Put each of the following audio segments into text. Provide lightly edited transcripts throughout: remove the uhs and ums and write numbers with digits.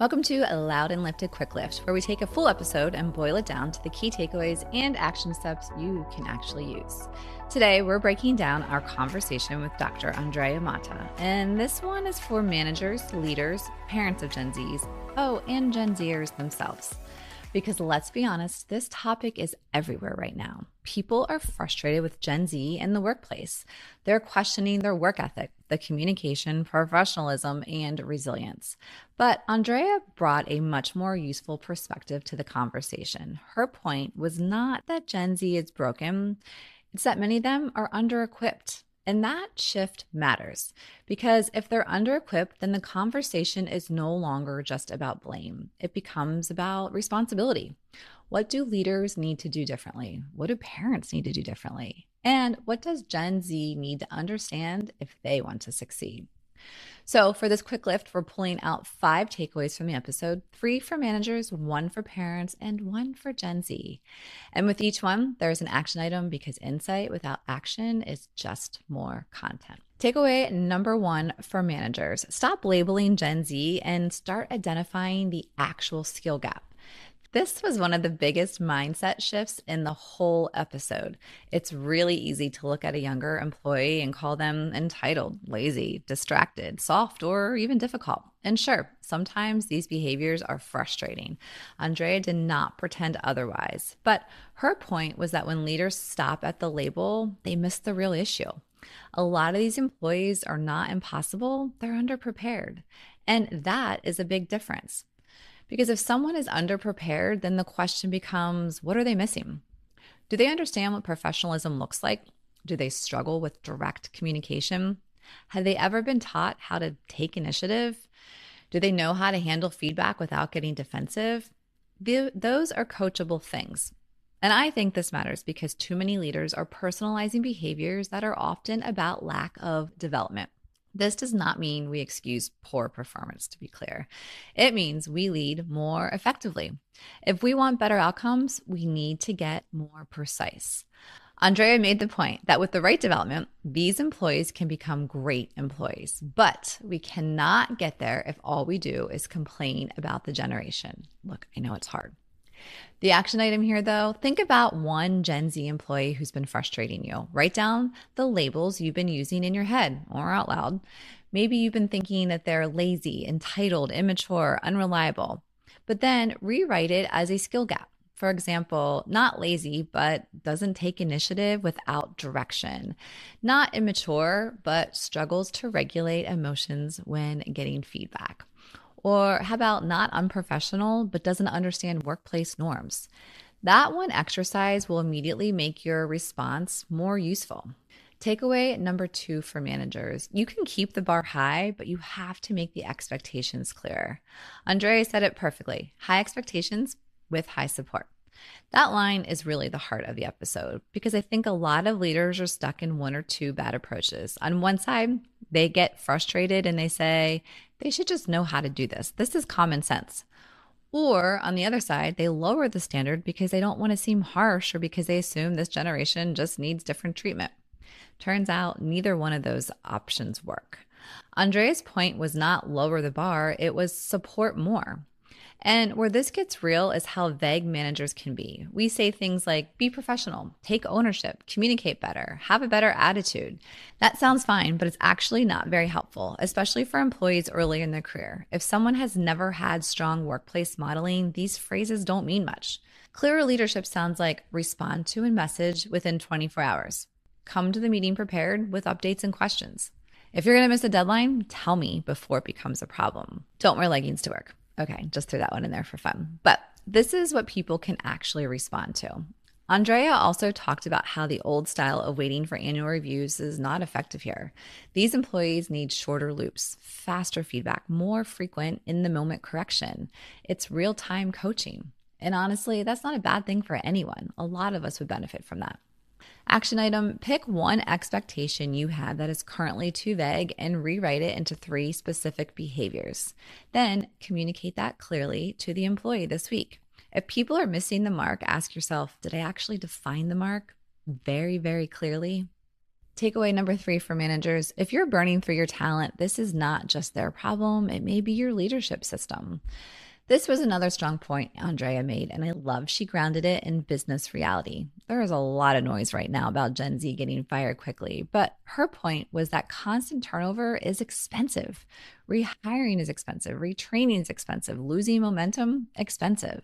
Welcome to a Loud and Lifted Quick Lift, where we take a full episode and boil it down to the key takeaways and action steps you can actually use. Today, we're breaking down our conversation with Dr. Andrea Mata, and this one is for managers, leaders, parents of Gen Zs, and Gen Zers themselves. Because let's be honest, this topic is everywhere right now. People are frustrated with Gen Z in the workplace. They're questioning their work ethic, the communication, professionalism, and resilience. But Andrea brought a much more useful perspective to the conversation. Her point was not that Gen Z is broken, it's that many of them are under-equipped. And that shift matters because if they're under-equipped, then the conversation is no longer just about blame. It becomes about responsibility. What do leaders need to do differently? What do parents need to do differently? And what does Gen Z need to understand if they want to succeed? So for this quick lift, we're pulling out 5 takeaways from the episode, 3 for managers, 1 for parents, and 1 for Gen Z. And with each one, there's an action item because insight without action is just more content. Takeaway number 1 for managers: stop labeling Gen Z and start identifying the actual skill gap. This was one of the biggest mindset shifts in the whole episode. It's really easy to look at a younger employee and call them entitled, lazy, distracted, soft, or even difficult. And sure, sometimes these behaviors are frustrating. Andrea did not pretend otherwise, but her point was that when leaders stop at the label, they miss the real issue. A lot of these employees are not impossible, they're underprepared. And that is a big difference. Because if someone is underprepared, then the question becomes, what are they missing? Do they understand what professionalism looks like? Do they struggle with direct communication? Have they ever been taught how to take initiative? Do they know how to handle feedback without getting defensive? Those are coachable things. And I think this matters because too many leaders are personalizing behaviors that are often about lack of development. This does not mean we excuse poor performance, to be clear. It means we lead more effectively. If we want better outcomes, we need to get more precise. Andrea made the point that with the right development, these employees can become great employees, but we cannot get there if all we do is complain about the generation. Look, I know it's hard. The action item here, though, think about one Gen Z employee who's been frustrating you. Write down the labels you've been using in your head or out loud. Maybe you've been thinking that they're lazy, entitled, immature, unreliable, but then rewrite it as a skill gap. For example, not lazy, but doesn't take initiative without direction. Not immature, but struggles to regulate emotions when getting feedback. Or how about not unprofessional, but doesn't understand workplace norms? That one exercise will immediately make your response more useful. Takeaway number 2 for managers: you can keep the bar high, but you have to make the expectations clear. Andrea said it perfectly: high expectations with high support. That line is really the heart of the episode because I think a lot of leaders are stuck in 1 or 2 bad approaches. On one side, they get frustrated and they say, they should just know how to do this. This is common sense. Or on the other side, they lower the standard because they don't want to seem harsh or because they assume this generation just needs different treatment. Turns out neither one of those options work. Andrea's point was not lower the bar, it was support more. And where this gets real is how vague managers can be. We say things like, be professional, take ownership, communicate better, have a better attitude. That sounds fine, but it's actually not very helpful, especially for employees early in their career. If someone has never had strong workplace modeling, these phrases don't mean much. Clearer leadership sounds like respond to a message within 24 hours. Come to the meeting prepared with updates and questions. If you're going to miss a deadline, tell me before it becomes a problem. Don't wear leggings to work. Okay, just threw that one in there for fun. But this is what people can actually respond to. Andrea also talked about how the old style of waiting for annual reviews is not effective here. These employees need shorter loops, faster feedback, more frequent in-the-moment correction. It's real-time coaching. And honestly, that's not a bad thing for anyone. A lot of us would benefit from that. Action item: pick one expectation you have that is currently too vague and rewrite it into 3 specific behaviors. Then communicate that clearly to the employee this week. If people are missing the mark, ask yourself, did I actually define the mark very, very clearly? Takeaway number 3 for managers: if you're burning through your talent, this is not just their problem, it may be your leadership system. This was another strong point Andrea made, and I love she grounded it in business reality. There is a lot of noise right now about Gen Z getting fired quickly, but her point was that constant turnover is expensive. Rehiring is expensive, retraining is expensive, losing momentum, expensive.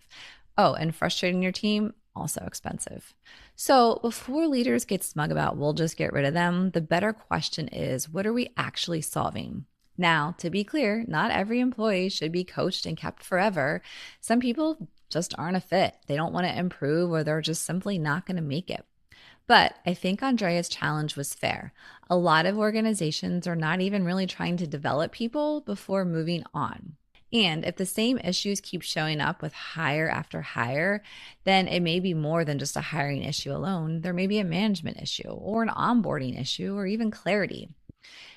Oh, and frustrating your team, also expensive. So before leaders get smug about, we'll just get rid of them, the better question is, what are we actually solving? Now, to be clear, not every employee should be coached and kept forever. Some people just aren't a fit. They don't want to improve, or they're just simply not going to make it. But I think Andrea's challenge was fair. A lot of organizations are not even really trying to develop people before moving on. And if the same issues keep showing up with hire after hire, then it may be more than just a hiring issue alone. There may be a management issue or an onboarding issue or even clarity.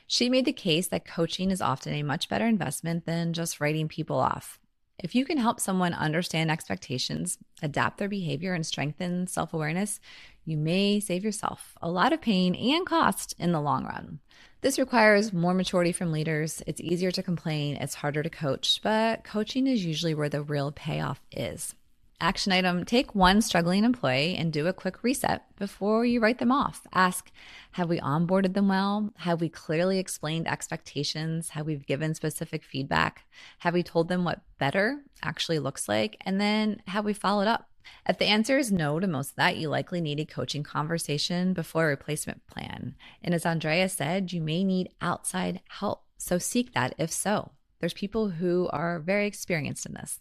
She made the case that coaching is often a much better investment than just writing people off. If you can help someone understand expectations, adapt their behavior, and strengthen self awareness, you may save yourself a lot of pain and cost in the long run. This requires more maturity from leaders. It's easier to complain, it's harder to coach, but coaching is usually where the real payoff is. Action item: take one struggling employee and do a quick reset before you write them off. Ask, have we onboarded them well? Have we clearly explained expectations? Have we given specific feedback? Have we told them what better actually looks like? And then have we followed up? If the answer is no to most of that, you likely need a coaching conversation before a replacement plan. And as Andrea said, you may need outside help. So seek that if so. There's people who are very experienced in this.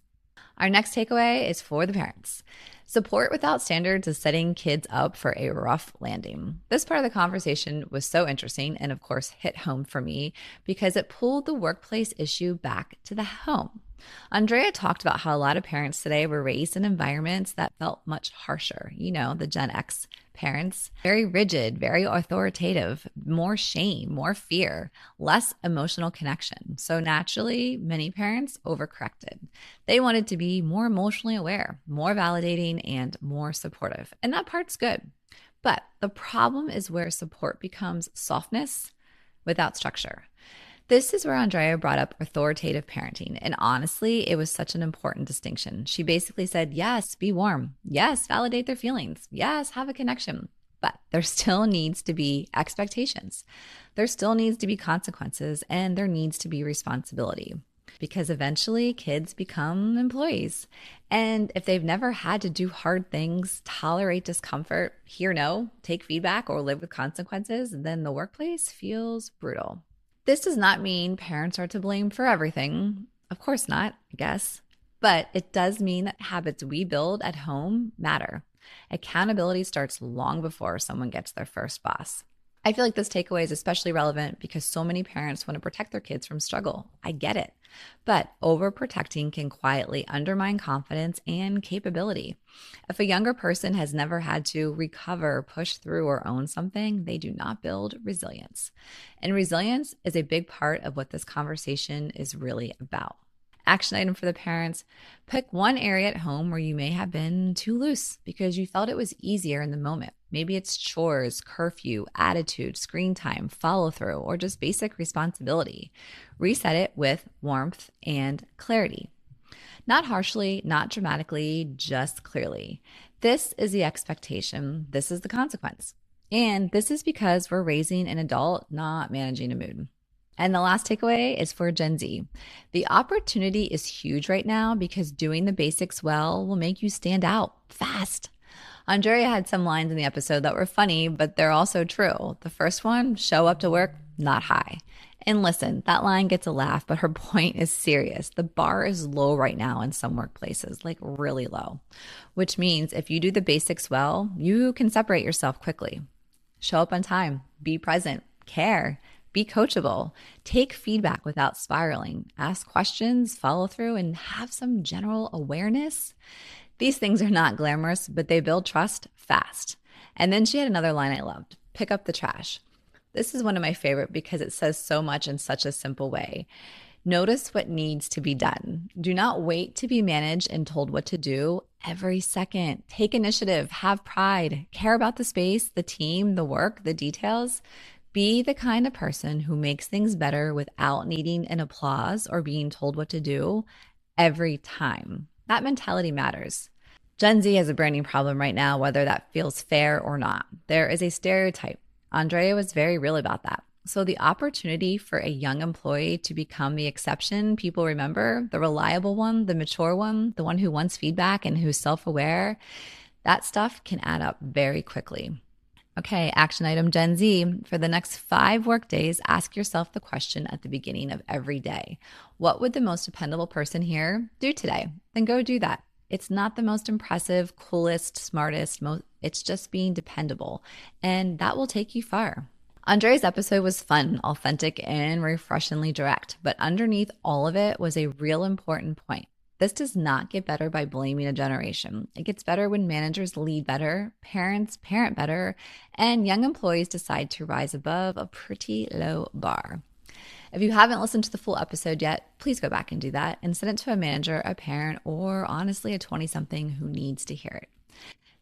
Our next takeaway is for the parents. Support without standards is setting kids up for a rough landing. This part of the conversation was so interesting and, of course, hit home for me because it pulled the workplace issue back to the home. Andrea talked about how a lot of parents today were raised in environments that felt much harsher. You know, the Gen X parents, very rigid, very authoritative, more shame, more fear, less emotional connection. So naturally, many parents overcorrected. They wanted to be more emotionally aware, more validating, and more supportive. And that part's good. But the problem is where support becomes softness without structure. This is where Andrea brought up authoritative parenting. And honestly, it was such an important distinction. She basically said, yes, be warm. Yes, validate their feelings. Yes, have a connection. But there still needs to be expectations. There still needs to be consequences, and there needs to be responsibility. Because eventually kids become employees. And if they've never had to do hard things, tolerate discomfort, hear no, take feedback, or live with consequences, then the workplace feels brutal. This does not mean parents are to blame for everything. Of course not, I guess. But it does mean that habits we build at home matter. Accountability starts long before someone gets their first boss. I feel like this takeaway is especially relevant because so many parents want to protect their kids from struggle. I get it. But overprotecting can quietly undermine confidence and capability. If a younger person has never had to recover, push through, or own something, they do not build resilience. And resilience is a big part of what this conversation is really about. Action item for the parents: pick one area at home where you may have been too loose because you felt it was easier in the moment. Maybe it's chores, curfew, attitude, screen time, follow through, or just basic responsibility. Reset it with warmth and clarity. Not harshly, not dramatically, just clearly. This is the expectation. This is the consequence. And this is because we're raising an adult, not managing a mood. And the last takeaway is for Gen Z. The opportunity is huge right now because doing the basics well will make you stand out fast. Andrea had some lines in the episode that were funny, but they're also true. The first one: show up to work, not high. And listen, that line gets a laugh, but her point is serious. The bar is low right now in some workplaces, like really low, which means if you do the basics well, you can separate yourself quickly. Show up on time, be present, care, be coachable, take feedback without spiraling, ask questions, follow through, and have some general awareness. These things are not glamorous, but they build trust fast. And then she had another line I loved: pick up the trash. This is one of my favorite because it says so much in such a simple way. Notice what needs to be done. Do not wait to be managed and told what to do. every second. Take initiative, have pride, care about the space, the team, the work, the details. Be the kind of person who makes things better without needing an applause or being told what to do every time. That mentality matters. Gen Z has a branding problem right now, whether that feels fair or not. There is a stereotype. Andrea was very real about that. So, the opportunity for a young employee to become the exception people remember, the reliable one, the mature one, the one who wants feedback and who's self aware, that stuff can add up very quickly. Okay, action item Gen Z. For the next 5 work days, ask yourself the question at the beginning of every day: what would the most dependable person here do today? Then go do that. It's not the most impressive, coolest, smartest, it's just being dependable. And that will take you far. Andre's episode was fun, authentic, and refreshingly direct, but underneath all of it was a real important point. This does not get better by blaming a generation. It gets better when managers lead better, parents parent better, and young employees decide to rise above a pretty low bar. If you haven't listened to the full episode yet, please go back and do that and send it to a manager, a parent, or honestly, a 20-something who needs to hear it.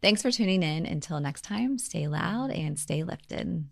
Thanks for tuning in. Until next time, stay loud and stay lifted.